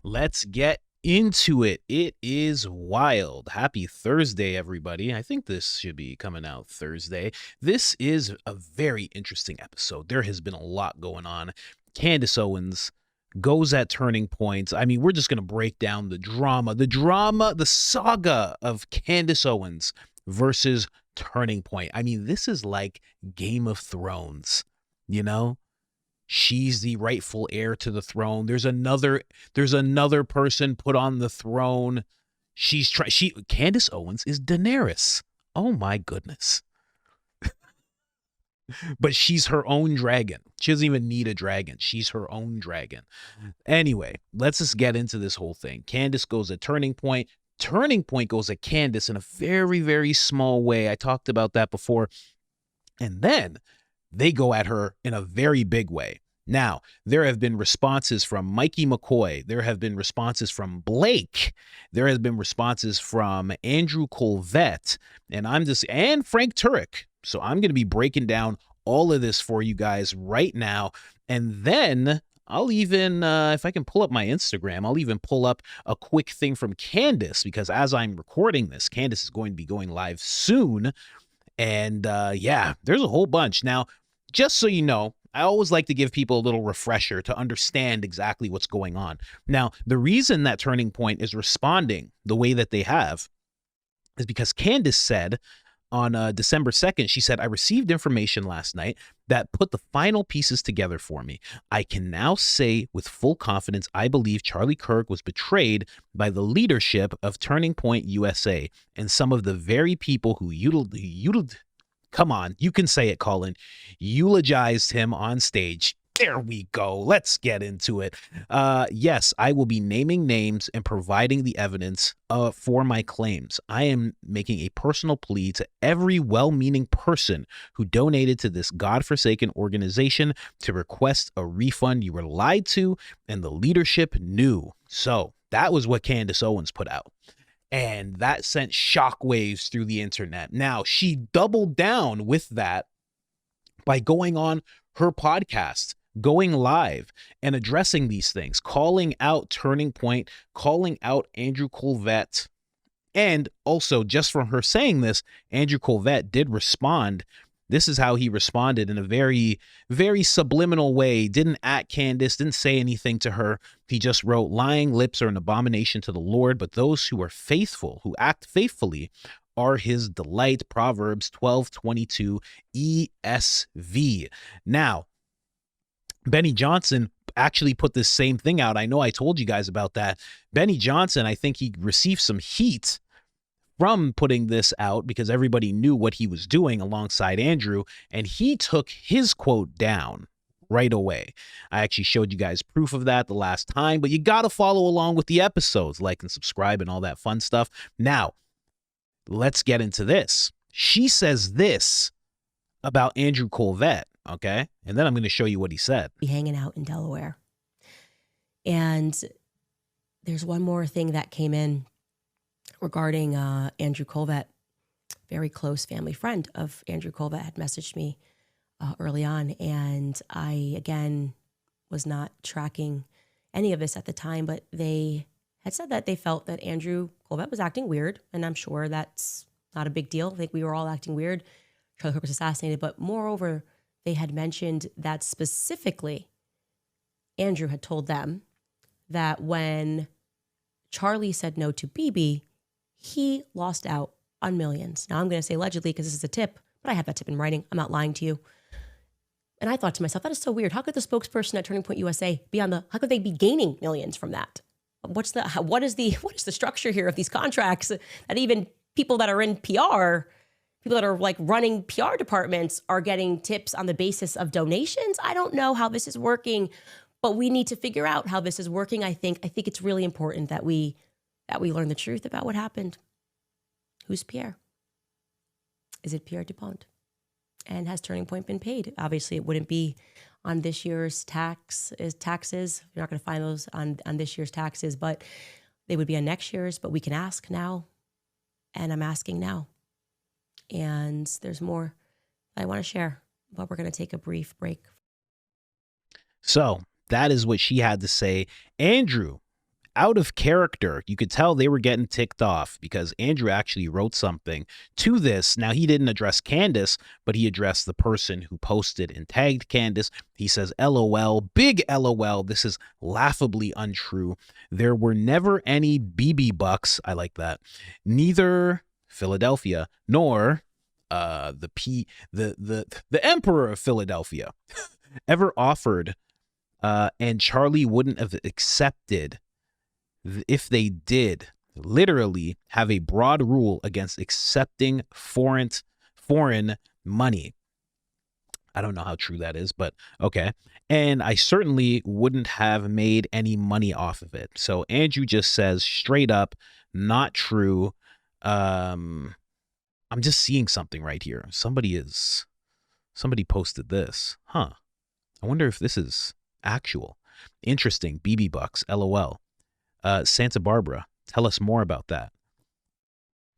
Let's get into it. It is wild. Happy Thursday, everybody. I think this should be coming out Thursday. This is a very interesting episode. There has been a lot going on. Candace Owens goes at turning points. I mean, we're just going to break down the drama, the saga of Candace Owens versus Turning Point. I mean, this is like Game of Thrones, you know? She's the rightful heir to the throne. There's another person put on the throne. Candace Owens is Daenerys. Oh my goodness. But she's her own dragon. She doesn't even need a dragon. She's her own dragon. Anyway, let's just get into this whole thing. Candace goes at Turning Point. Turning Point goes at Candace in a very, very small way. I talked about that before. And then they go at her in a very big way. Now, there have been responses from Mikey McCoy. There have been responses from Blake. There has been responses from Andrew Colvette. And Frank Turek. So I'm going to be breaking down all of this for you guys right now. And then I'll even, if I can pull up my Instagram, I'll even pull up a quick thing from Candace, because as I'm recording this, Candace is going to be going live soon. And yeah, there's a whole bunch. Now, just so you know, I always like to give people a little refresher to understand exactly what's going on. Now, the reason that Turning Point is responding the way that they have is because Candace said on December 2nd, she said, "I received information last night that put the final pieces together for me. I can now say with full confidence, I believe Charlie Kirk was betrayed by the leadership of Turning Point USA and some of the very people who come on, you can say it, Colin, eulogized him on stage." There we go. Let's get into it. Yes, I will be naming names and providing the evidence for my claims. I am making a personal plea to every well-meaning person who donated to this godforsaken organization to request a refund. You were lied to, and the leadership knew. So that was what Candace Owens put out. And that sent shockwaves through the internet. Now, she doubled down with that by going on her podcast, going live and addressing these things, calling out Turning Point, calling out Andrew Colvette. And also, just from her saying this, Andrew Colvette did respond. This is how he responded in a very, very subliminal way. Didn't at Candace, didn't say anything to her. He just wrote, "Lying lips are an abomination to the Lord, but those who are faithful, who act faithfully, are his delight." Proverbs 12:22 ESV. Now, Benny Johnson actually put this same thing out. I know I told you guys about that. Benny Johnson, I think he received some heat from putting this out because everybody knew what he was doing alongside Andrew, and he took his quote down right away. I actually showed you guys proof of that the last time, but you got to follow along with the episodes, like and subscribe and all that fun stuff. Now, let's get into this. She says this about Andrew Colvette, okay? And then I'm going to show you what he said. Be hanging out in Delaware. And there's one more thing that came in regarding Andrew Colvette. Very close family friend of Andrew Colvette had messaged me early on, and I, again, was not tracking any of this at the time, but they had said that they felt that Andrew Colvette was acting weird, and I'm sure that's not a big deal. I think we were all acting weird. Charlie Kirk was assassinated, but moreover, they had mentioned that specifically Andrew had told them that when Charlie said no to BB, he lost out on millions. Now, I'm going to say allegedly because this is a tip, but I have that tip in writing. I'm not lying to you. And I thought to myself, that is so weird. How could the spokesperson at Turning Point USA how could they be gaining millions from that? What is the structure here of these contracts that even people that are in PR, people that are like running PR departments, are getting tips on the basis of donations? I don't know how this is working, but we need to figure out how this is working. I think it's really important that we learn the truth about what happened. Who's Pierre? Is it Pierre Dupont? And has Turning Point been paid? Obviously, it wouldn't be on this year's taxes. You're not going to find those on this year's taxes, but they would be on next year's. But we can ask now, and I'm asking now. And there's more I want to share, but we're going to take a brief break. So that is what she had to say. Andrew out of character. You could tell they were getting ticked off because Andrew actually wrote something to this. Now, he didn't address Candace, but he addressed the person who posted and tagged Candace. He says, LOL, big LOL. This is laughably untrue. There were never any BB bucks. I like that. Neither Philadelphia nor the Emperor of Philadelphia ever offered, and Charlie wouldn't have accepted if they did. Literally have a broad rule against accepting foreign money. I don't know how true that is, but okay. And I certainly wouldn't have made any money off of it. So Andrew just says straight up, not true. I'm just seeing something right here. Somebody posted this. Huh. I wonder if this is actual. Interesting. BB Bucks. LOL. Santa Barbara. Tell us more about that.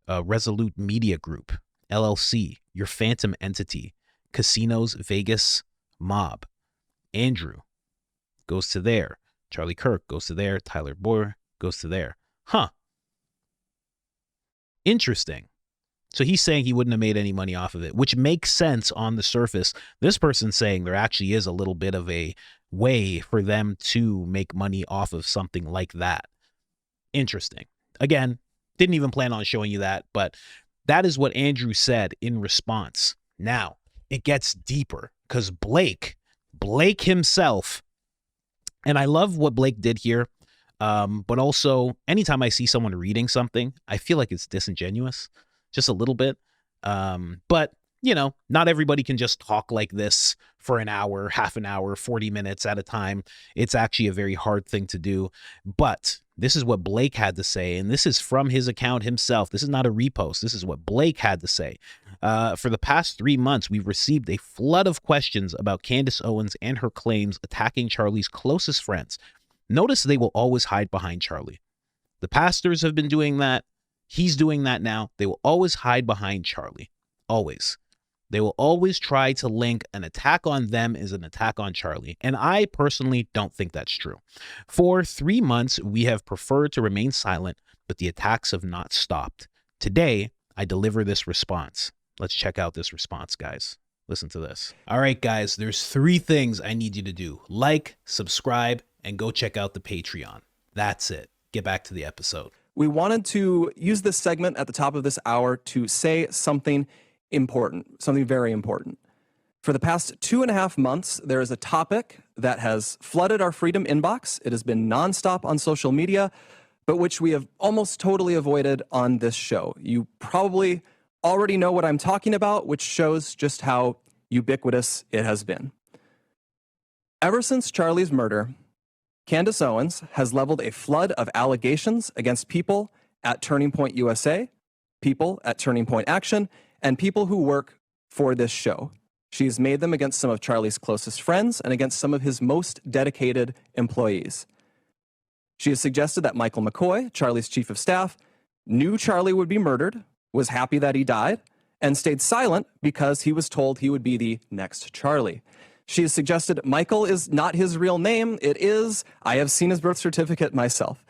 Resolute Media Group. LLC. Your phantom entity. Casinos, Vegas, Mob. Andrew goes to there. Charlie Kirk goes to there. Tyler Boyer goes to there. Huh. Interesting. So he's saying he wouldn't have made any money off of it, which makes sense on the surface. This person's saying there actually is a little bit of a way for them to make money off of something like that. Interesting. Again, didn't even plan on showing you that, but that is what Andrew said in response. Now, it gets deeper because Blake himself, and I love what Blake did here, but also anytime I see someone reading something, I feel like it's disingenuous, just a little bit. But, you know, not everybody can just talk like this for an hour, half an hour, 40 minutes at a time. It's actually a very hard thing to do. But this is what Blake had to say, and this is from his account himself. This is not a repost. This is what Blake had to say. For the past 3 months, we've received a flood of questions about Candace Owens and her claims attacking Charlie's closest friends. Notice they will always hide behind Charlie. The pastors have been doing that. He's doing that now. They will always hide behind Charlie. Always. They will always try to link an attack on them as an attack on Charlie. And I personally don't think that's true. For 3 months, we have preferred to remain silent, but the attacks have not stopped. Today, I deliver this response. Let's check out this response, guys. Listen to this. All right, guys, there's 3 things I need you to do. Like, subscribe, and go check out the Patreon. That's it. Get back to the episode. We wanted to use this segment at the top of this hour to say something important, something very important. For the past 2.5 months, there is a topic that has flooded our Freedom inbox. It has been nonstop on social media, but which we have almost totally avoided on this show. You probably already know what I'm talking about, which shows just how ubiquitous it has been. Ever since Charlie's murder, Candace Owens has leveled a flood of allegations against people at Turning Point USA, people at Turning Point Action, and people who work for this show. She's made them against some of Charlie's closest friends and against some of his most dedicated employees. She has suggested that Michael McCoy, Charlie's chief of staff, knew Charlie would be murdered, was happy that he died, and stayed silent because he was told he would be the next Charlie. She has suggested Michael is not his real name. It is. I have seen his birth certificate myself.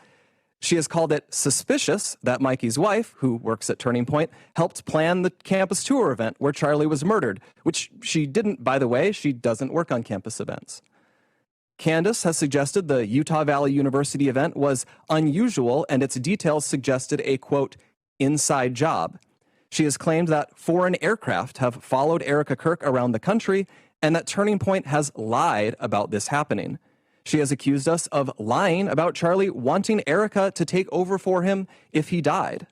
She has called it suspicious that Mikey's wife, who works at Turning Point, helped plan the campus tour event where Charlie was murdered, which she didn't, by the way. She doesn't work on campus events. Candace has suggested the Utah Valley University event was unusual and its details suggested a, quote, inside job. She has claimed that foreign aircraft have followed Erica Kirk around the country and that Turning Point has lied about this happening. She has accused us of lying about Charlie wanting Erica to take over for him if he died.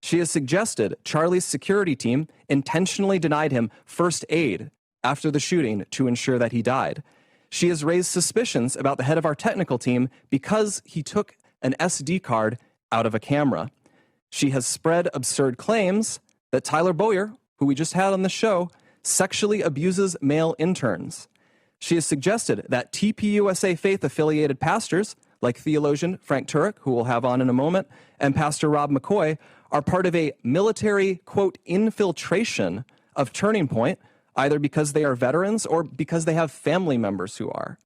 She has suggested Charlie's security team intentionally denied him first aid after the shooting to ensure that he died. She has raised suspicions about the head of our technical team because he took an SD card out of a camera. She has spread absurd claims that Tyler Boyer, who we just had on the show, sexually abuses male interns. She has suggested that TPUSA faith-affiliated pastors, like theologian Frank Turek, who we'll have on in a moment, and Pastor Rob McCoy, are part of a military, quote, infiltration of Turning Point, either because they are veterans or because they have family members who are.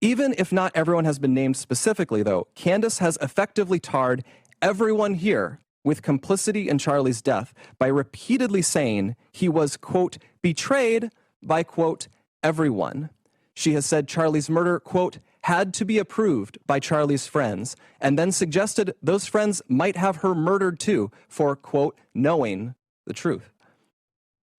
Even if not everyone has been named specifically, though, Candace has effectively tarred everyone here with complicity in Charlie's death by repeatedly saying he was, quote, betrayed by, quote, everyone. She has said Charlie's murder, quote, had to be approved by Charlie's friends, and then suggested those friends might have her murdered too for, quote, knowing the truth.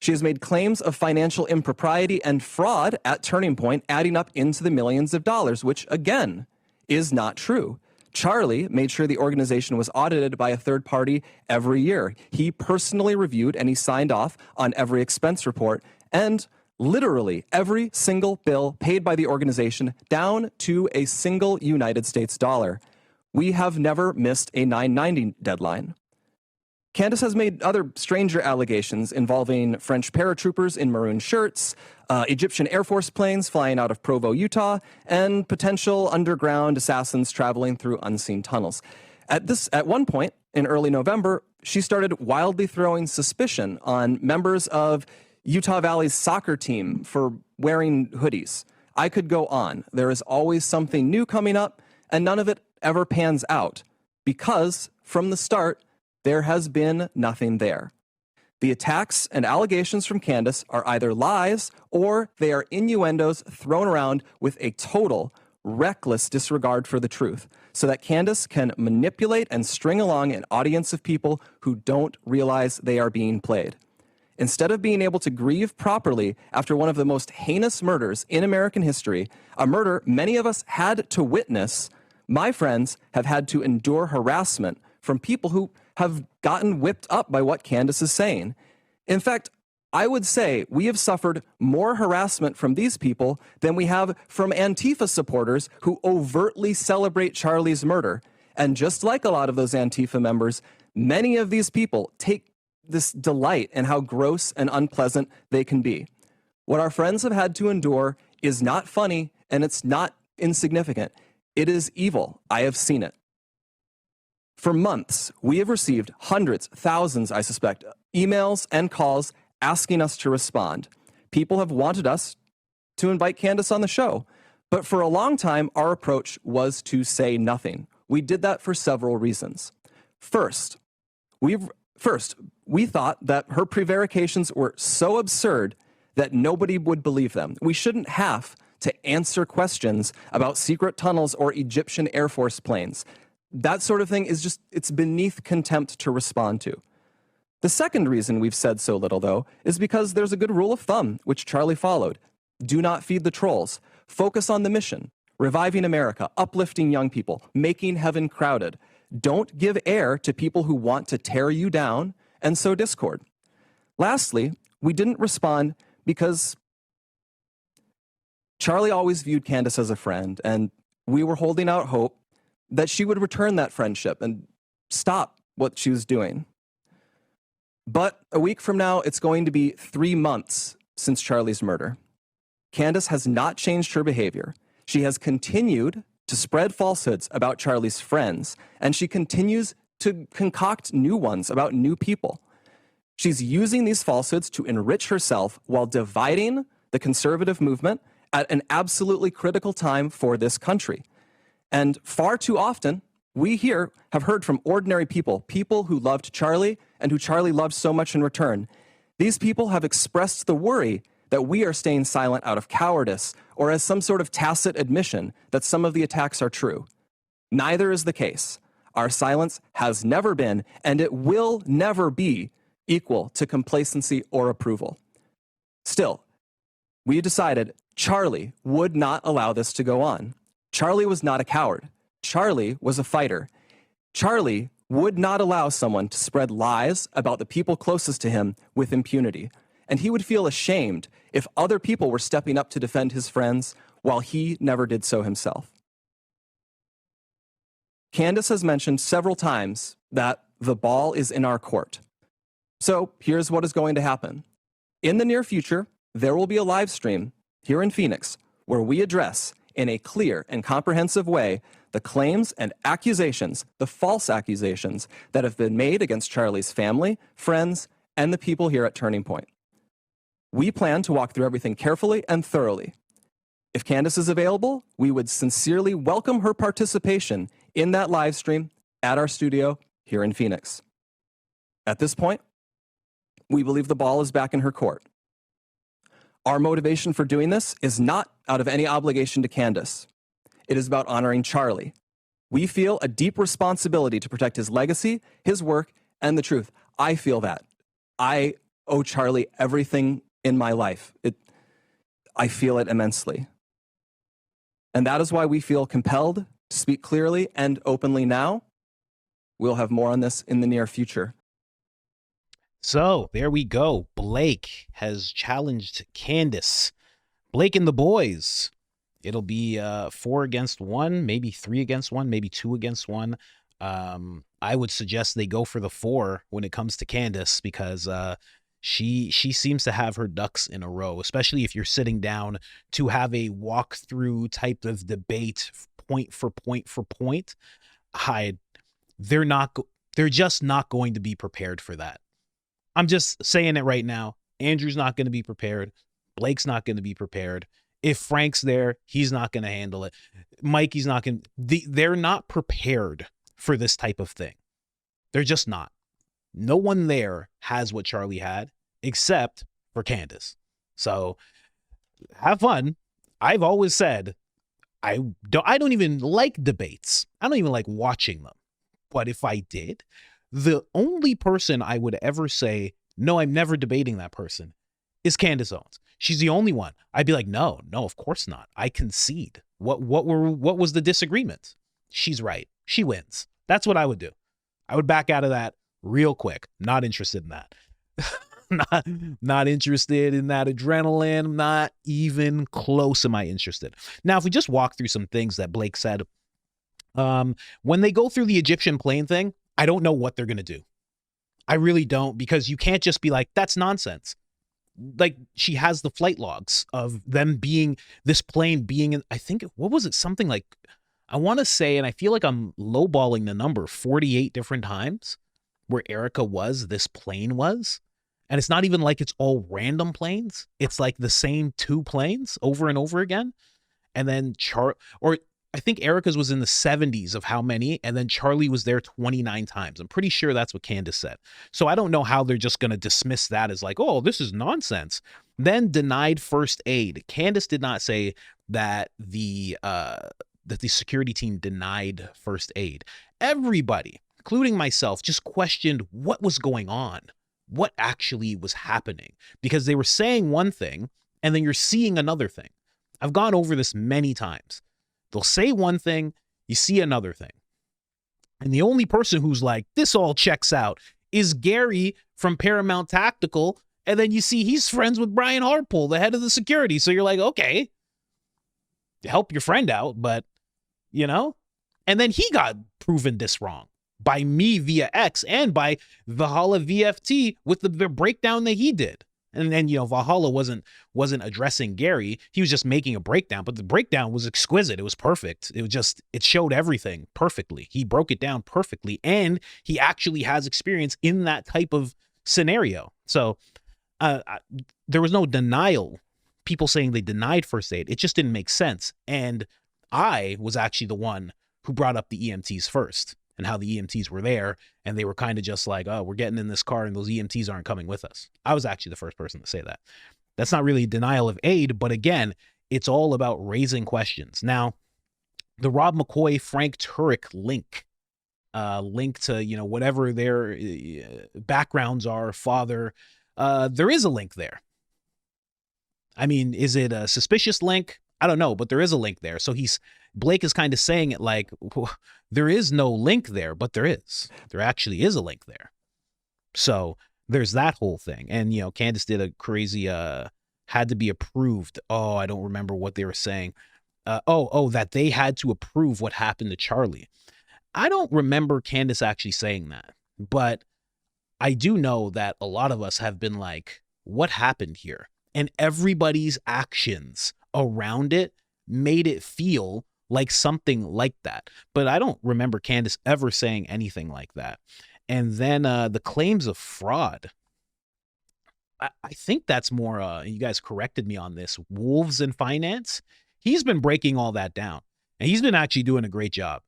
She has made claims of financial impropriety and fraud at Turning Point, adding up into the millions of dollars, which, again, is not true. Charlie made sure the organization was audited by a third party every year. He personally reviewed and he signed off on every expense report, and literally every single bill paid by the organization down to a single United States dollar. We have never missed a 990 deadline. Candace has made other stranger allegations involving French paratroopers in maroon shirts, Egyptian Air Force planes flying out of Provo, Utah, and potential underground assassins traveling through unseen tunnels. At one point in early November, she started wildly throwing suspicion on members of Utah Valley's soccer team for wearing hoodies. I could go on. There is always something new coming up, and none of it ever pans out because, from the start, there has been nothing there. The attacks and allegations from Candace are either lies or they are innuendos thrown around with a total, reckless disregard for the truth, so that Candace can manipulate and string along an audience of people who don't realize they are being played. Instead of being able to grieve properly after one of the most heinous murders in American history, a murder many of us had to witness, my friends have had to endure harassment from people who have gotten whipped up by what Candace is saying. In fact, I would say we have suffered more harassment from these people than we have from Antifa supporters who overtly celebrate Charlie's murder. And just like a lot of those Antifa members, many of these people take this delight in how gross and unpleasant they can be. What our friends have had to endure is not funny, and it's not insignificant. It is evil. I have seen it. For months, we have received hundreds, thousands, I suspect, emails and calls asking us to respond. People have wanted us to invite Candace on the show, but for a long time, our approach was to say nothing. We did that for several reasons. First, we thought that her prevarications were so absurd that nobody would believe them. We shouldn't have to answer questions about secret tunnels or Egyptian Air Force planes. That sort of thing is just, it's beneath contempt to respond to. The second reason we've said so little, though, is because there's a good rule of thumb, which Charlie followed. Do not feed the trolls. Focus on the mission. Reviving America, uplifting young people, making heaven crowded. Don't give air to people who want to tear you down and sow discord. Lastly, we didn't respond because Charlie always viewed Candace as a friend, and we were holding out hope that she would return that friendship and stop what she was doing. But a week from now, it's going to be 3 months since Charlie's murder. Candace has not changed her behavior. She has continued to spread falsehoods about Charlie's friends, and she continues to concoct new ones about new people. She's using these falsehoods to enrich herself while dividing the conservative movement at an absolutely critical time for this country. And far too often, we here have heard from ordinary people, people who loved Charlie and who Charlie loved so much in return. These people have expressed the worry that we are staying silent out of cowardice or as some sort of tacit admission that some of the attacks are true. Neither is the case. Our silence has never been, and it will never be, equal to complacency or approval. Still, we decided Charlie would not allow this to go on. Charlie was not a coward. Charlie was a fighter. Charlie would not allow someone to spread lies about the people closest to him with impunity. And he would feel ashamed if other people were stepping up to defend his friends while he never did so himself. Candace has mentioned several times that the ball is in our court. So here's what is going to happen. In the near future, there will be a live stream here in Phoenix where we address in a clear and comprehensive way the claims and accusations, the false accusations that have been made against Charlie's family, friends, and the people here at Turning Point. We plan to walk through everything carefully and thoroughly. If Candace is available, we would sincerely welcome her participation in that live stream at our studio here in Phoenix. At this point, we believe the ball is back in her court. Our motivation for doing this is not out of any obligation to Candace. It is about honoring Charlie. We feel a deep responsibility to protect his legacy, his work, and the truth. I feel that. I owe Charlie everything in my life. I feel it immensely. And that is why we feel compelled to speak clearly and openly now. We'll have more on this in the near future. So there we go. Blake has challenged Candace. Blake and the boys. It'll be 4 against 1, maybe 3 against 1, maybe 2 against 1. I would suggest they go for the 4 when it comes to Candace, because she seems to have her ducks in a row, especially if you're sitting down to have a walkthrough type of debate, point for point for point. They're just not going to be prepared for that. I'm just saying it right now. Andrew's not going to be prepared. Blake's not going to be prepared. If Frank's there, he's not going to handle it. Mikey's not going to. They're not prepared for this type of thing. They're just not. No one there has what Charlie had, except for Candace. So have fun. I've always said I don't even like debates. I don't even like watching them. But if I did, the only person I would ever say, no, I'm never debating that person, is Candace Owens. She's the only one. I'd be like, no, of course not. I concede. What was the disagreement? She's right. She wins. That's what I would do. I would back out of that real quick. Not interested in that. not interested in that adrenaline. Not even close am I interested. Now, if we just walk through some things that Blake said, when they go through the Egyptian plane thing, I don't know what they're going to do. I really don't, because you can't just be like, that's nonsense. Like, she has the flight logs of them being, this plane being in, I think, what was it? Something like, I want to say, and I feel like I'm lowballing the number, 48 different times where Erica was, this plane was. And it's not even like it's all random planes. It's like the same 2 planes over and over again. And then I think Erica's was in the 70s of how many, and then Charlie was there 29 times. I'm pretty sure that's what Candace said. So I don't know how they're just going to dismiss that as like, oh, this is nonsense. Then denied first aid. Candace did not say that the security team denied first aid. Everybody, including myself, just questioned what was going on, what actually was happening, because they were saying one thing and then you're seeing another thing. I've gone over this many times. They'll say one thing, you see another thing. And the only person who's like, this all checks out, is Gary from Paramount Tactical. And then you see he's friends with Brian Harpole, the head of the security. So you're like, okay, help your friend out, but, you know? And then he got proven this wrong by me via X and by Valhalla VFT with the breakdown that he did. And then, you know, Valhalla wasn't addressing Gary. He was just making a breakdown, but the breakdown was exquisite. It was perfect. It showed everything perfectly. He broke it down perfectly, and he actually has experience in that type of scenario. So there was no denial. People saying they denied first aid. It just didn't make sense. And I was actually the one who brought up the EMTs first, and how the EMTs were there, and they were kind of just like, oh, we're getting in this car and those EMTs aren't coming with us. I was actually the first person to say that. That's not really denial of aid, but again, it's all about raising questions. Now, the Rob McCoy, Frank Turek link to, you know, whatever their backgrounds are, father, there is a link there. I mean, is it a suspicious link? I don't know, but there is a link there. So Blake is kind of saying it like, there is no link there, but there is. There actually is a link there. So there's that whole thing. And, you know, Candace did a crazy, had to be approved. Oh, I don't remember what they were saying. That they had to approve what happened to Charlie. I don't remember Candace actually saying that, but I do know that a lot of us have been like, what happened here? And everybody's actions around it made it feel like something like that. But I don't remember Candace ever saying anything like that. And then the claims of fraud. I think that's more, you guys corrected me on this, wolves in finance. He's been breaking all that down, and he's been actually doing a great job.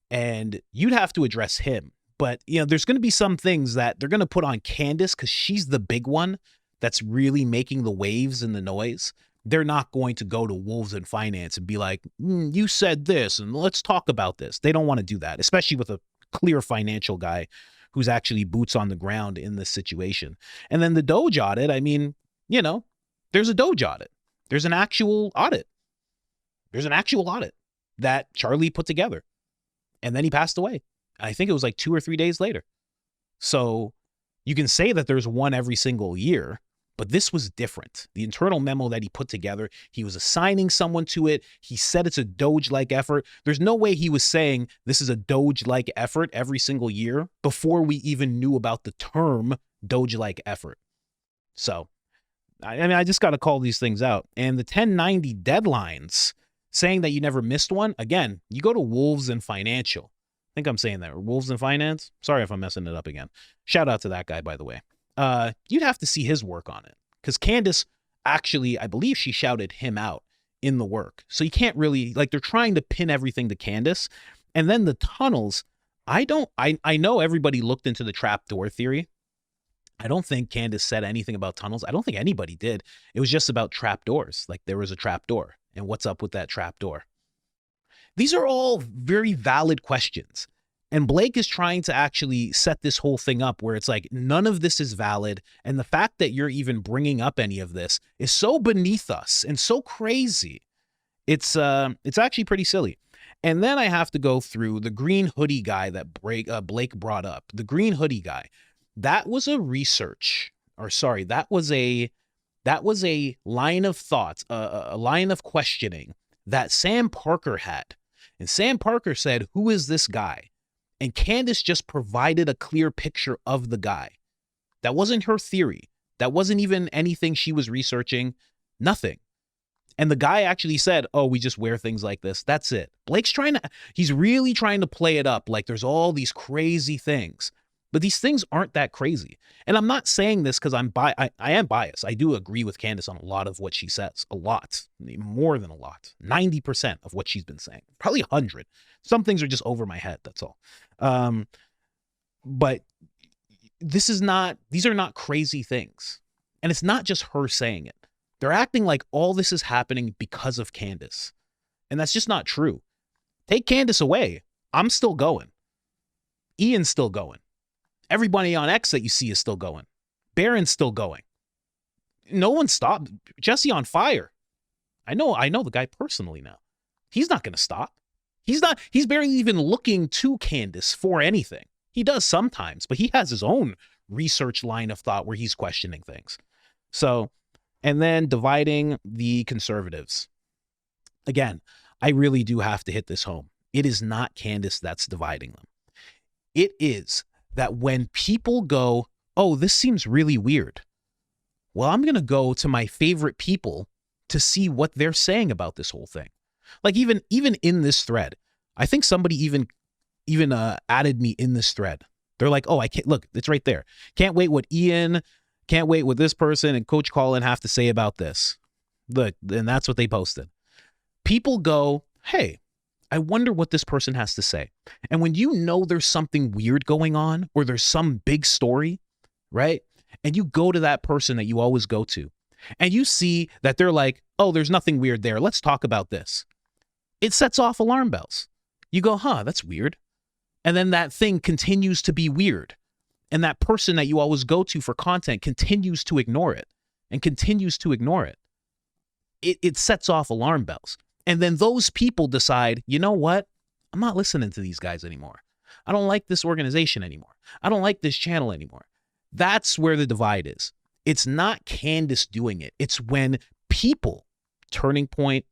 And you'd have to address him. But, there's going to be some things that they're going to put on Candace because she's the big one that's really making the waves and the noise. They're not going to go to Wolves in Finance and be like, you said this and let's talk about this. They don't want to do that, especially with a clear financial guy who's actually boots on the ground in this situation. And then the Doge audit, I mean, there's a Doge audit. There's an actual audit. There's an actual audit that Charlie put together. And then he passed away. I think it was like 2 or 3 days later. So you can say that there's one every single year, but this was different. The internal memo that he put together, he was assigning someone to it. He said it's a Doge-like effort. There's no way he was saying this is a Doge-like effort every single year before we even knew about the term Doge-like effort. So, I just got to call these things out. And the 1090 deadlines, saying that you never missed one, again, you go to Wolves and Financial. I think I'm saying that. Wolves and Finance. Sorry if I'm messing it up again. Shout out to that guy, by the way. You'd have to see his work on it. Because Candace, actually, I believe she shouted him out in the work. So you can't really, they're trying to pin everything to Candace. And then the tunnels, I know everybody looked into the trapdoor theory. I don't think Candace said anything about tunnels. I don't think anybody did. It was just about trapdoors. Like there was a trapdoor. And what's up with that trapdoor? These are all very valid questions. And Blake is trying to actually set this whole thing up where it's like, none of this is valid. And the fact that you're even bringing up any of this is so beneath us and so crazy. It's actually pretty silly. And then I have to go through the green hoodie guy that Blake brought up. The green hoodie guy. That was a research, or sorry, that was a line of thought, a line of questioning that Sam Parker had. And Sam Parker said, who is this guy? And Candace just provided a clear picture of the guy. That wasn't her theory. That wasn't even anything she was researching. Nothing. And the guy actually said, oh, we just wear things like this. That's it. Blake's he's really trying to play it up like there's all these crazy things. But these things aren't that crazy. And I'm not saying this because I am biased. I do agree with Candace on a lot of what she says. A lot. More than a lot. 90% of what she's been saying. Probably 100. Some things are just over my head. That's all. But these are not crazy things. And it's not just her saying it. They're acting like all this is happening because of Candace. And that's just not true. Take Candace away. I'm still going. Ian's still going. Everybody on X that you see is still going. Baron's still going. No one stopped. Jesse on fire. I know the guy personally now. He's not going to stop. He's barely even looking to Candace for anything. He does sometimes, but he has his own research line of thought where he's questioning things. So, and then dividing the conservatives. Again, I really do have to hit this home. It is not Candace that's dividing them. It is that when people go, oh, this seems really weird. Well, I'm going to go to my favorite people to see what they're saying about this whole thing. Like even in this thread, I think somebody even added me in this thread. They're like, oh, I can't look, it's right there. Can't wait what this person and Coach Colin have to say about this. Look, and that's what they posted. People go, hey, I wonder what this person has to say. And when you know there's something weird going on or there's some big story, right? And you go to that person that you always go to and you see that they're like, oh, there's nothing weird there. Let's talk about this. It sets off alarm bells. You go, that's weird. And then that thing continues to be weird. And that person that you always go to for content continues to ignore it and continues to ignore it. It sets off alarm bells. And then those people decide, you know what? I'm not listening to these guys anymore. I don't like this organization anymore. I don't like this channel anymore. That's where the divide is. It's not Candace doing it. It's when people, Turning Point,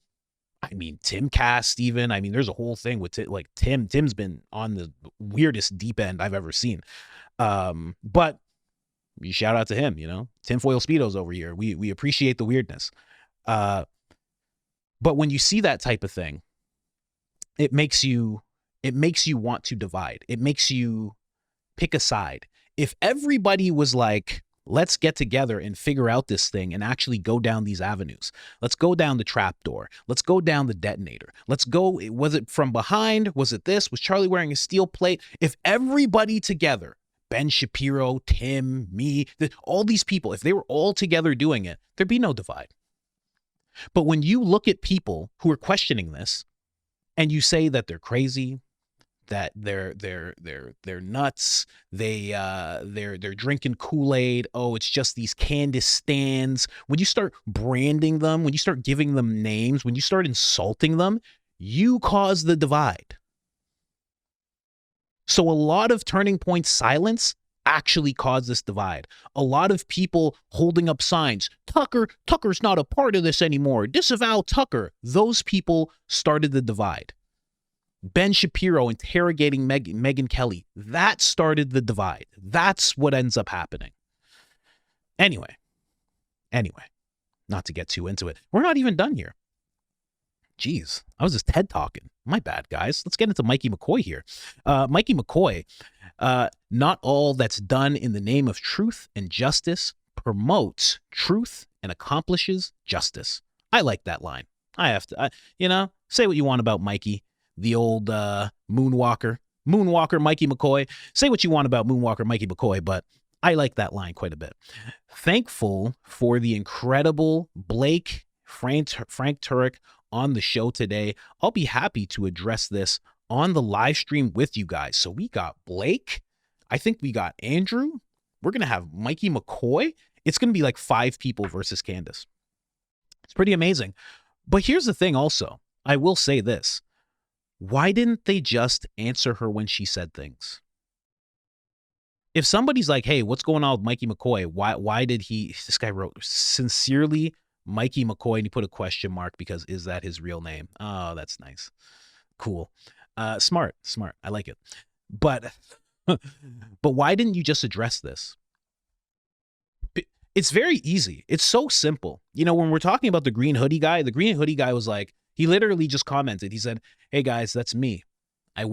Tim Cast even, there's a whole thing with Tim. Tim's been on the weirdest deep end I've ever seen. But you shout out to him, Tinfoil Speedos over here. We appreciate the weirdness. But when you see that type of thing, it makes you want to divide. It makes you pick a side. If everybody was like, Let's get together and figure out this thing and actually go down these avenues. Let's go down the trapdoor. Let's go down the detonator. Let's go. Was it from behind? Was it this? Was Charlie wearing a steel plate? If everybody together, Ben Shapiro, Tim, me, all these people, if they were all together doing it, there'd be no divide. But when you look at people who are questioning this and you say that they're crazy, that they're nuts, they're drinking Kool-Aid, oh, it's just these Candace stands. When you start branding them, when you start giving them names, when you start insulting them, you cause the divide. So a lot of Turning Point silence actually caused this divide. A lot of people holding up signs, Tucker's not a part of this anymore, disavow Tucker. Those people started the divide. Ben Shapiro interrogating Megyn Kelly, that started the divide. That's what ends up happening. Anyway, not to get too into it. We're not even done here. Jeez, I was just TED talking. My bad, guys. Let's get into Mikey McCoy here. Mikey McCoy, not all that's done in the name of truth and justice promotes truth and accomplishes justice. I like that line. I have to, say what you want about Mikey, the old Moonwalker Mikey McCoy. Say what you want about Moonwalker Mikey McCoy, but I like that line quite a bit. Thankful for the incredible Blake Frank Turek on the show today. I'll be happy to address this on the live stream with you guys. So we got Blake. I think we got Andrew. We're going to have Mikey McCoy. It's going to be like 5 people versus Candace. It's pretty amazing. But here's the thing also. I will say this. Why didn't they just answer her when she said things? If somebody's like, hey, what's going on with Mikey McCoy? Why did this guy wrote, sincerely, Mikey McCoy, and he put a question mark because is that his real name? Oh, that's nice. Cool. Smart. I like it. But why didn't you just address this? It's very easy. It's so simple. When we're talking about the green hoodie guy was like, he literally just commented. He said, hey guys, that's me. We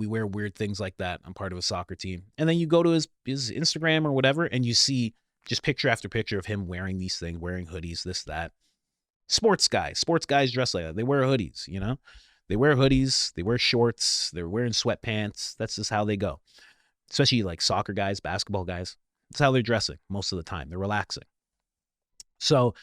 wear weird things like that. I'm part of a soccer team. And then you go to his Instagram or whatever, and you see just picture after picture of him wearing these things, wearing hoodies, this, that. Sports guys dress like that. They wear hoodies, They wear hoodies, they wear shorts, they're wearing sweatpants. That's just how they go. Especially like soccer guys, basketball guys. That's how they're dressing most of the time. They're relaxing. So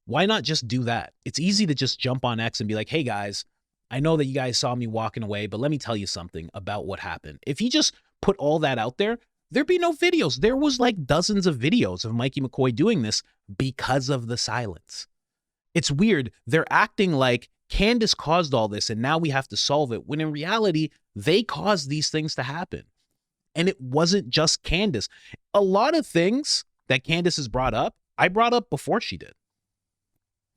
why not just do that? It's easy to just jump on X and be like, hey guys, I know that you guys saw me walking away, but let me tell you something about what happened. If you just put all that out there, there'd be no videos. There was like dozens of videos of Mikey McCoy doing this because of the silence. It's weird. They're acting like Candace caused all this and now we have to solve it, when in reality, they caused these things to happen. And it wasn't just Candace. A lot of things that Candace has brought up, I brought up before she did.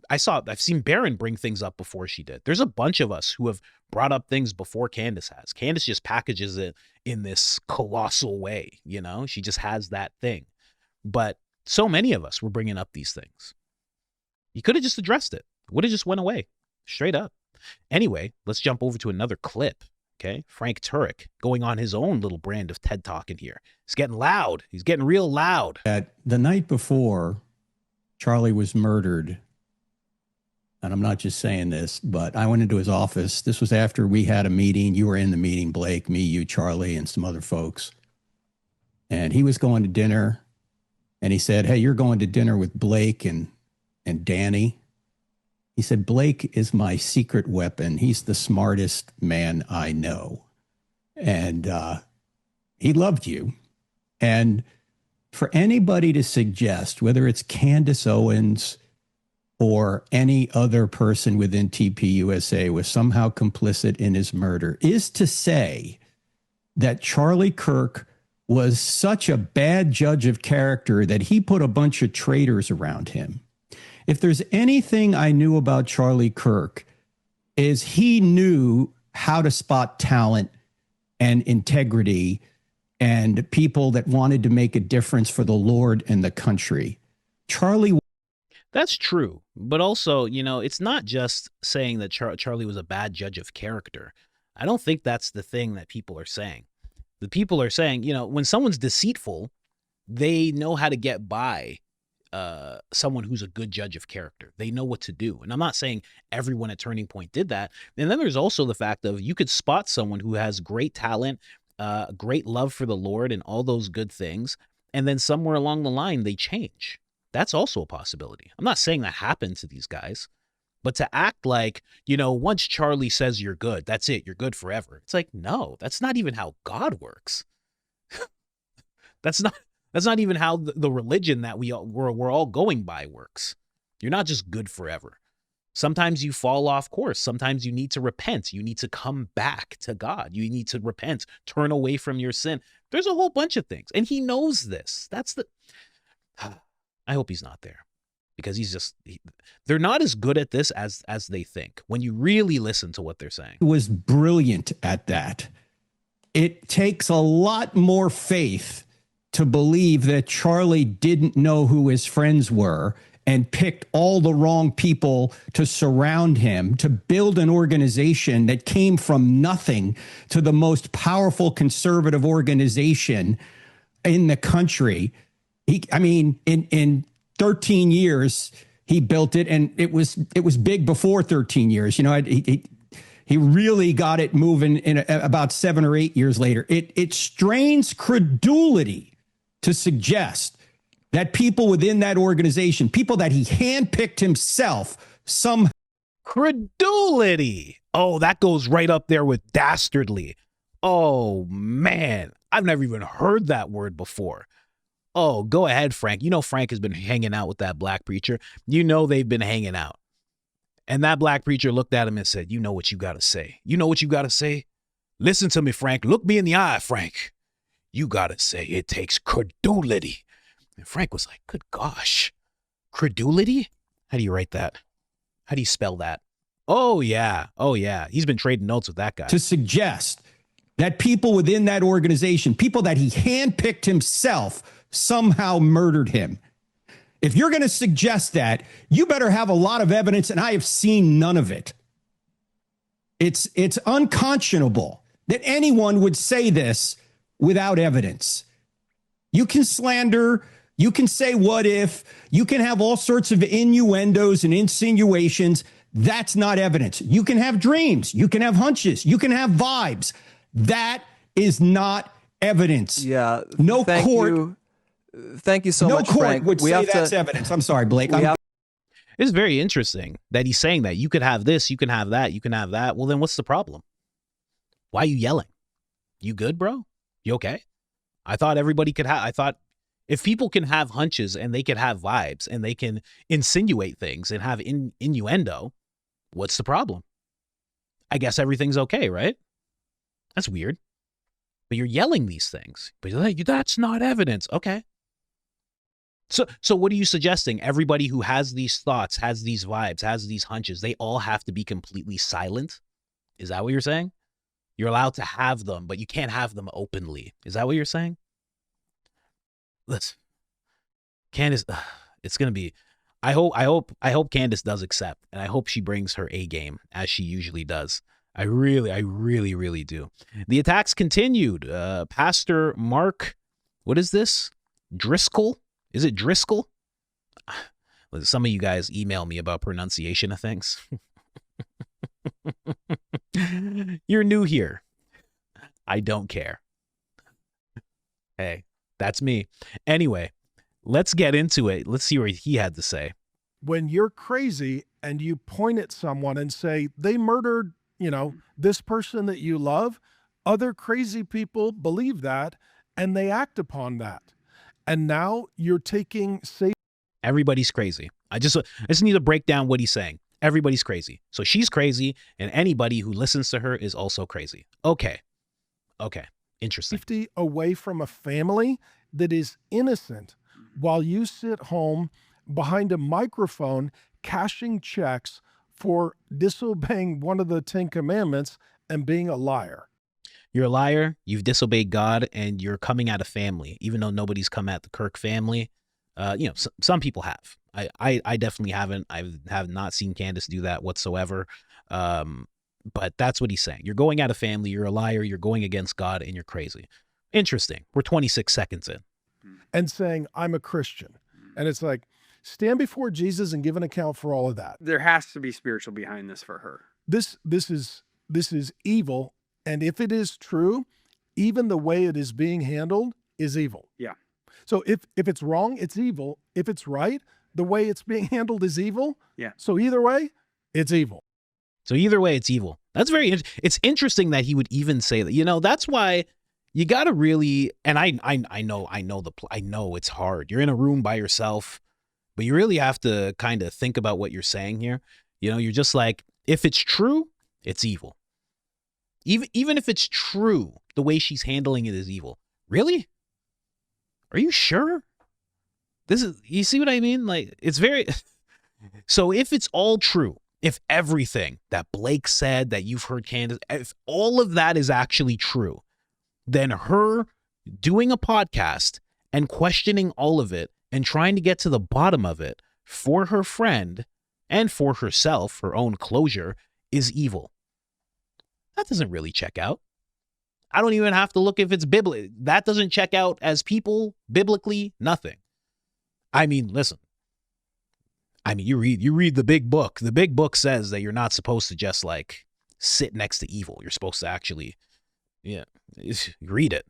I've seen Barron bring things up before she did. There's a bunch of us who have brought up things before Candace has. Candace just packages it in this colossal way, She just has that thing. But so many of us were bringing up these things. You could have just addressed it. Would have just went away. Straight up. Anyway, let's jump over to another clip. Okay. Frank Turek going on his own little brand of TED Talking here. He's getting loud. He's getting real loud. The night before Charlie was murdered, and I'm not just saying this, but I went into his office. This was after we had a meeting. You were in the meeting, Blake, me, you, Charlie, and some other folks. And he was going to dinner, and he said, hey, you're going to dinner with Blake and Danny. He said, Blake is my secret weapon. He's the smartest man I know. And he loved you. And for anybody to suggest, whether it's Candace Owens or any other person within TPUSA was somehow complicit in his murder, is to say that Charlie Kirk was such a bad judge of character that he put a bunch of traitors around him. If there's anything I knew about Charlie Kirk, is he knew how to spot talent and integrity and people that wanted to make a difference for the Lord and the country. Charlie. That's true. But also, it's not just saying that Charlie was a bad judge of character. I don't think that's the thing that people are saying. The people are saying, when someone's deceitful, they know how to get by someone who's a good judge of character. They know what to do. And I'm not saying everyone at Turning Point did that. And then there's also the fact of you could spot someone who has great talent, great love for the Lord and all those good things. And then somewhere along the line, they change. That's also a possibility. I'm not saying that happened to these guys, but to act like, once Charlie says you're good, that's it, you're good forever. It's like, no, that's not even how God works. That's not even how the religion that we're all going by works. You're not just good forever. Sometimes you fall off course. Sometimes you need to repent. You need to come back to God. You need to repent, turn away from your sin. There's a whole bunch of things. And he knows this. I hope he's not there, because they're not as good at this as they think when you really listen to what they're saying. He was brilliant at that. It takes a lot more faith to believe that Charlie didn't know who his friends were and picked all the wrong people to surround him to build an organization that came from nothing to the most powerful conservative organization in the country. In 13 years, he built it, and it was big before 13 years. He really got it moving in about 7 or 8 years later. It strains credulity to suggest that people within that organization, people that he handpicked himself, some credulity. Oh, that goes right up there with dastardly. Oh, man. I've never even heard that word before. Oh, go ahead, Frank. Frank has been hanging out with that black preacher. They've been hanging out. And that black preacher looked at him and said, you know what you got to say. You know what you got to say? Listen to me, Frank. Look me in the eye, Frank. You got to say it takes credulity. And Frank was like, good gosh, credulity? How do you write that? How do you spell that? Oh, yeah. He's been trading notes with that guy. To suggest that people within that organization, people that he handpicked himself, somehow murdered him. If you're going to suggest that, you better have a lot of evidence, and I have seen none of it. It's unconscionable that anyone would say this without evidence. You can slander, you can say what if, you can have all sorts of innuendos and insinuations. That's not evidence. You can have dreams, you can have hunches, you can have vibes. That is not evidence. Yeah. No court. Thank you so much, Frank. No court would say that's evidence. I'm sorry, Blake. It's very interesting that he's saying that you could have this, you can have that, you can have that. Well, then what's the problem? Why are you yelling? You good, bro? You okay? I thought if people can have hunches and they can have vibes and they can insinuate things and have innuendo, what's the problem? I guess everything's okay, right? That's weird. But you're yelling these things. But you're like, that's not evidence. Okay. So what are you suggesting? Everybody who has these thoughts, has these vibes, has these hunches, they all have to be completely silent? Is that what you're saying? You're allowed to have them, but you can't have them openly. Is that what you're saying? Listen, Candace, it's going to be, I hope Candace does accept, and I hope she brings her A game as she usually does. I really do. The attacks continued. Pastor Mark, what is this? Driscoll? Is it Driscoll? Some of you guys email me about pronunciation of things. You're new here. I don't care. Hey, that's me. Anyway, let's get into it. Let's see what he had to say. When you're crazy and you point at someone and say, they murdered, this person that you love, other crazy people believe that and they act upon that. And now you're taking everybody's crazy. I just need to break down what he's saying. Everybody's crazy. So she's crazy, and anybody who listens to her is also crazy. Okay. Interesting. Safety away from a family that is innocent while you sit home behind a microphone cashing checks for disobeying one of the 10 commandments and being a liar. You're a liar. You've disobeyed God, and you're coming at a family, even though nobody's come at the Kirk family. Some people have. I definitely haven't. I have not seen Candace do that whatsoever. But that's what he's saying. You're going at a family. You're a liar. You're going against God, and you're crazy. Interesting. We're 26 seconds in. and saying, I'm a Christian. And it's like, stand before Jesus and give an account for all of that. There has to be spiritual behind this for her. This is evil. And if it is true, even the way it is being handled is evil. Yeah. So if it's wrong, it's evil. If it's right, the way it's being handled is evil. Yeah. So either way, it's evil. So either way, it's evil. That's it's interesting that he would even say that. That's why you got to really, and I know it's hard. You're in a room by yourself, but you really have to kind of think about what you're saying here. You're just like, if it's true, it's evil. Even if it's true, the way she's handling it is evil. Really? Are you sure? You see what I mean? Like, it's very, so if it's all true, if everything that Blake said, that you've heard Candace, if all of that is actually true, then her doing a podcast and questioning all of it and trying to get to the bottom of it for her friend and for herself, her own closure, is evil. That doesn't really check out. I don't even have to look if it's biblical. That doesn't check out as people, biblically, nothing. I mean, listen. You read the big book. The big book says that you're not supposed to just like sit next to evil. You're supposed to actually, read it.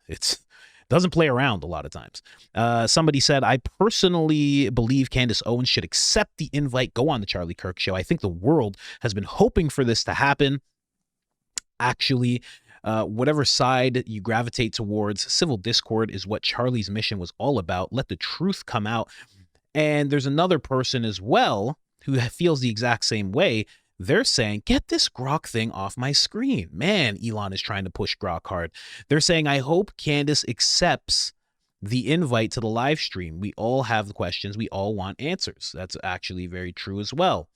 It doesn't play around a lot of times. Somebody said, I personally believe Candace Owens should accept the invite, go on the Charlie Kirk show. I think the world has been hoping for this to happen. Actually, whatever side you gravitate towards, civil discord is what Charlie's mission was all about. Let the truth come out. And there's another person as well who feels the exact same way. They're saying, get this Grok thing off my screen. Man, Elon is trying to push Grok hard. They're saying, I hope Candace accepts the invite to the live stream. We all have the questions. We all want answers. That's actually very true as well.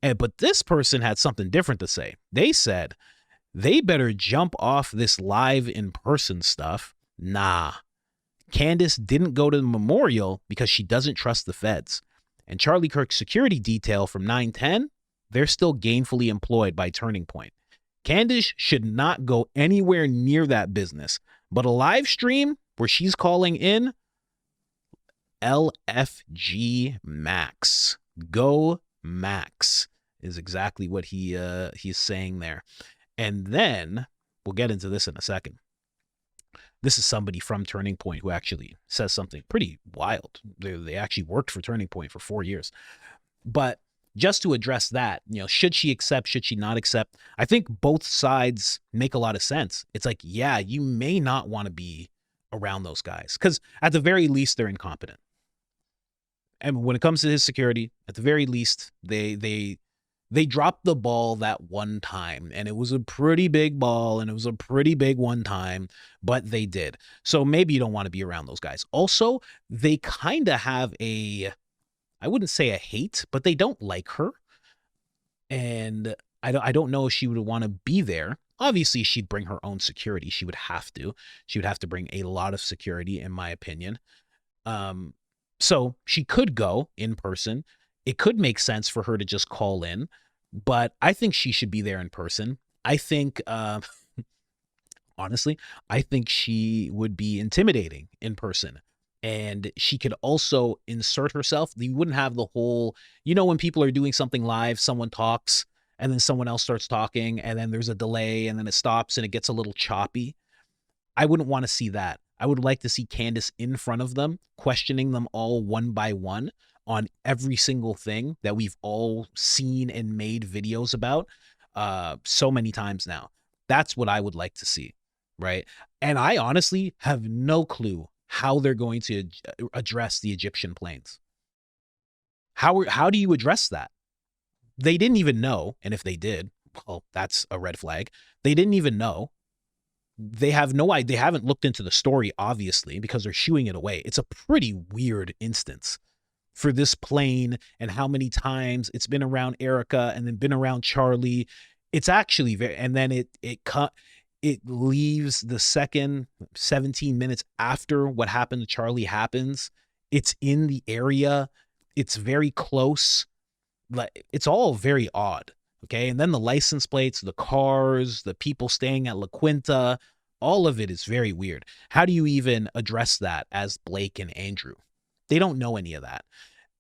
But this person had something different to say. They said, they better jump off this live in-person stuff. Nah. Candace didn't go to the memorial because she doesn't trust the feds. And Charlie Kirk's security detail from 910, they're still gainfully employed by Turning Point. Candace should not go anywhere near that business. But a live stream where she's calling in, LFG Max. Go Max is exactly what he's saying there. And then we'll get into this in a second. This is somebody from Turning Point who actually says something pretty wild. They actually worked for Turning Point for 4 years. But just to address that, should she accept, should she not accept? I think both sides make a lot of sense. It's like, yeah, you may not want to be around those guys because at the very least, they're incompetent. And when it comes to his security, at the very least, they dropped the ball that one time, and it was a pretty big ball, and it was a pretty big one time, but they did. So maybe you don't want to be around those guys. Also, they kind of have I wouldn't say a hate, but they don't like her. And I don't know if she would want to be there. Obviously, she'd bring her own security. She would have to. She would have to bring a lot of security, in my opinion. So she could go in person. It could make sense for her to just call in, but I think she should be there in person. I think, honestly, I think she would be intimidating in person. And she could also insert herself. You wouldn't have the whole, when people are doing something live, someone talks and then someone else starts talking and then there's a delay and then it stops and it gets a little choppy. I wouldn't want to see that. I would like to see Candace in front of them, questioning them all one by one on every single thing that we've all seen and made videos about so many times now. That's what I would like to see, right? And I honestly have no clue how they're going to address the Egyptian planes. How do you address that? They didn't even know, and if they did, well, that's a red flag. They didn't even know. They have no idea. They haven't looked into the story, obviously, because they're shooing it away. It's a pretty weird instance for this plane and how many times it's been around Erica and then been around Charlie. It's actually very, and then it leaves the second 17 minutes after what happened to Charlie happens. It's in the area. It's very close. It's all very odd. Okay. And then the license plates, the cars, the people staying at La Quinta, All of it is very weird. How do you even address that as Blake and Andrew? They don't know any of that.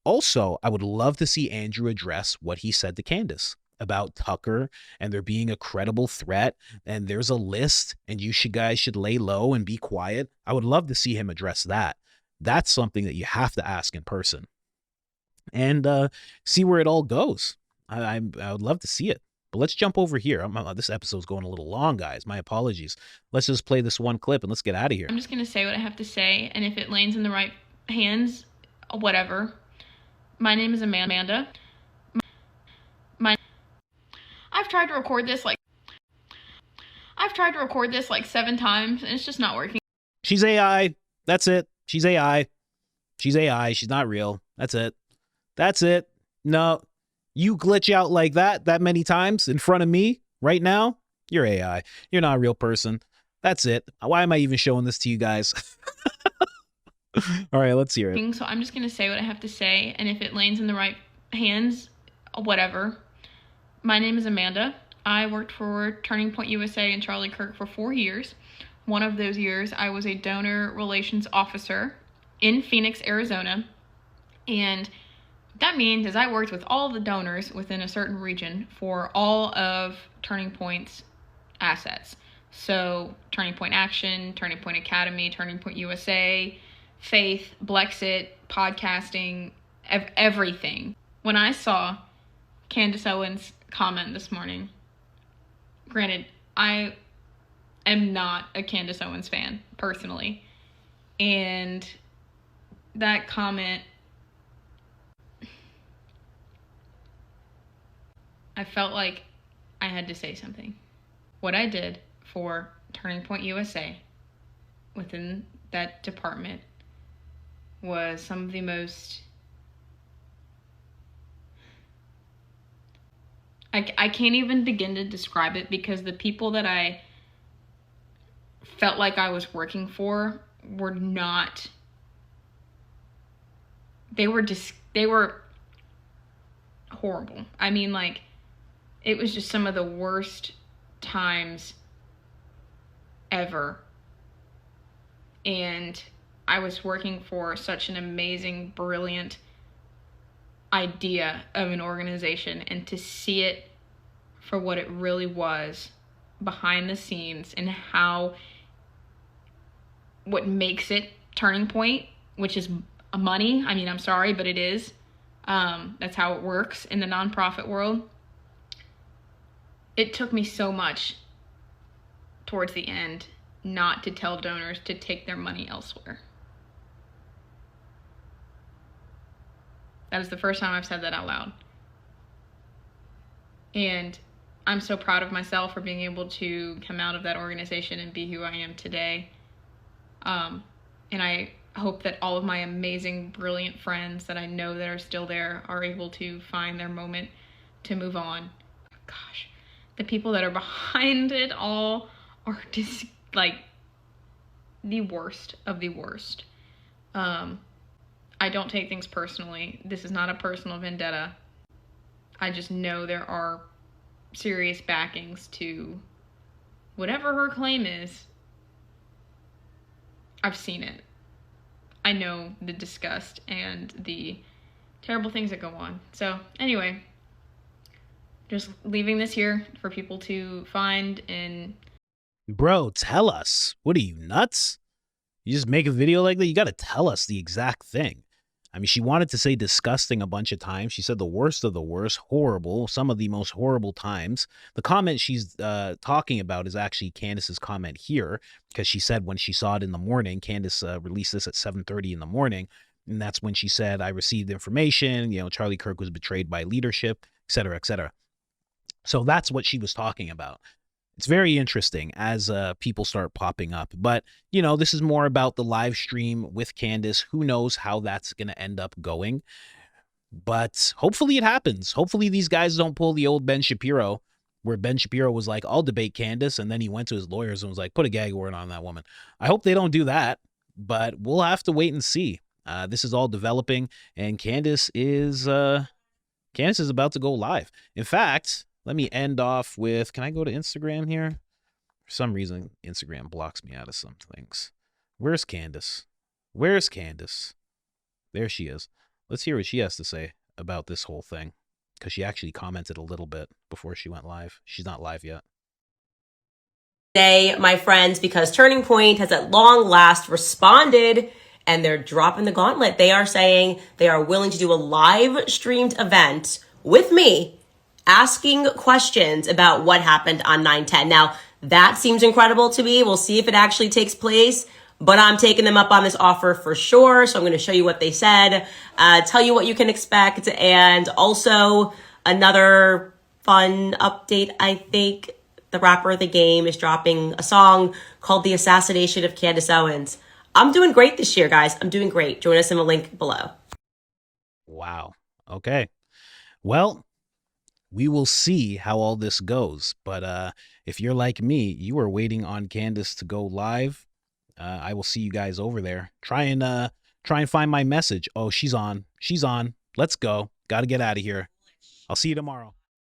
Also, I would love to see Andrew address what he said to Candace about Tucker and there being a credible threat, and there's a list and you guys should lay low and be quiet. I would love to see him address that. That's something that you have to ask in person and see where it all goes. I would love to see it. But let's jump over here. This episode's going a little long, guys. My apologies. Let's just play this one clip and let's get out of here. I'm just going to say what I have to say, and if it lands in the right hands, whatever. My name is Amanda. I've tried to record this like 7 times, and it's just not working. She's AI. That's it. She's AI. She's AI. She's not real. That's it. That's it. No. You glitch out like that many times in front of me right now, you're AI. You're not a real person. That's it. Why am I even showing this to you guys? All right, let's hear it. So I'm just going to say what I have to say, and if it lands in the right hands, whatever. My name is Amanda. I worked for Turning Point USA and Charlie Kirk for 4 years. One of those years, I was a donor relations officer in Phoenix, Arizona, and that means is I worked with all the donors within a certain region for all of Turning Point's assets. So Turning Point Action, Turning Point Academy, Turning Point USA, Faith, Blexit, podcasting, everything. When I saw Candace Owens' comment this morning, granted, I am not a Candace Owens fan, personally. And that comment, I felt like I had to say something. What I did for Turning Point USA within that department was some of the most... I can't even begin to describe it, because the people that I felt like I was working for were not... They were horrible. I mean, like, it was just some of the worst times ever. And I was working for such an amazing, brilliant idea of an organization, and to see it for what it really was behind the scenes and what makes it Turning Point, which is money. I mean, I'm sorry, but it is. That's how it works in the nonprofit world. It took me so much towards the end not to tell donors to take their money elsewhere. That is the first time I've said that out loud. And I'm so proud of myself for being able to come out of that organization and be who I am today. And I hope that all of my amazing, brilliant friends that I know that are still there are able to find their moment to move on. Gosh, the people that are behind it all are just like the worst of the worst. I don't take things personally. This is not a personal vendetta. I just know there are serious backings to whatever her claim is. I've seen it. I know the disgust and the terrible things that go on. So anyway, just leaving this here for people to find. And bro, tell us. What are you, nuts? You just make a video like that? You got to tell us the exact thing. I mean, she wanted to say disgusting a bunch of times. She said the worst of the worst, horrible, some of the most horrible times. The comment she's talking about is actually Candace's comment here, because she said when she saw it in the morning, Candace released this at 7:30 in the morning, and that's when she said, I received information, Charlie Kirk was betrayed by leadership, et cetera, et cetera. So that's what she was talking about. It's very interesting as people start popping up. But, this is more about the live stream with Candace. Who knows how that's going to end up going. But hopefully it happens. Hopefully these guys don't pull the old Ben Shapiro, where Ben Shapiro was like, I'll debate Candace. And then he went to his lawyers and was like, put a gag order on that woman. I hope they don't do that. But we'll have to wait and see. This is all developing. And Candace is about to go live. In fact... let me end off with, can I go to Instagram here? For some reason, Instagram blocks me out of some things. Where's Candace? Where's Candace? There she is. Let's hear what she has to say about this whole thing, because she actually commented a little bit before she went live. She's not live yet. Today, my friends, because Turning Point has at long last responded and they're dropping the gauntlet. They are saying they are willing to do a live streamed event with me asking questions about what happened on 9/10. Now, that seems incredible to me. We'll see if it actually takes place, but I'm taking them up on this offer for sure. So I'm going to show you what they said, tell you what you can expect, and also another fun update, I think. The rapper of the game is dropping a song called The Assassination of Candace Owens. I'm doing great this year, guys. I'm doing great. Join us in the link below. Wow. Okay. Well, we will see how all this goes. But if you're like me, you are waiting on Candace to go live. I will see you guys over there. Try and find my message. Oh, she's on. She's on. Let's go. Got to get out of here. I'll see you tomorrow.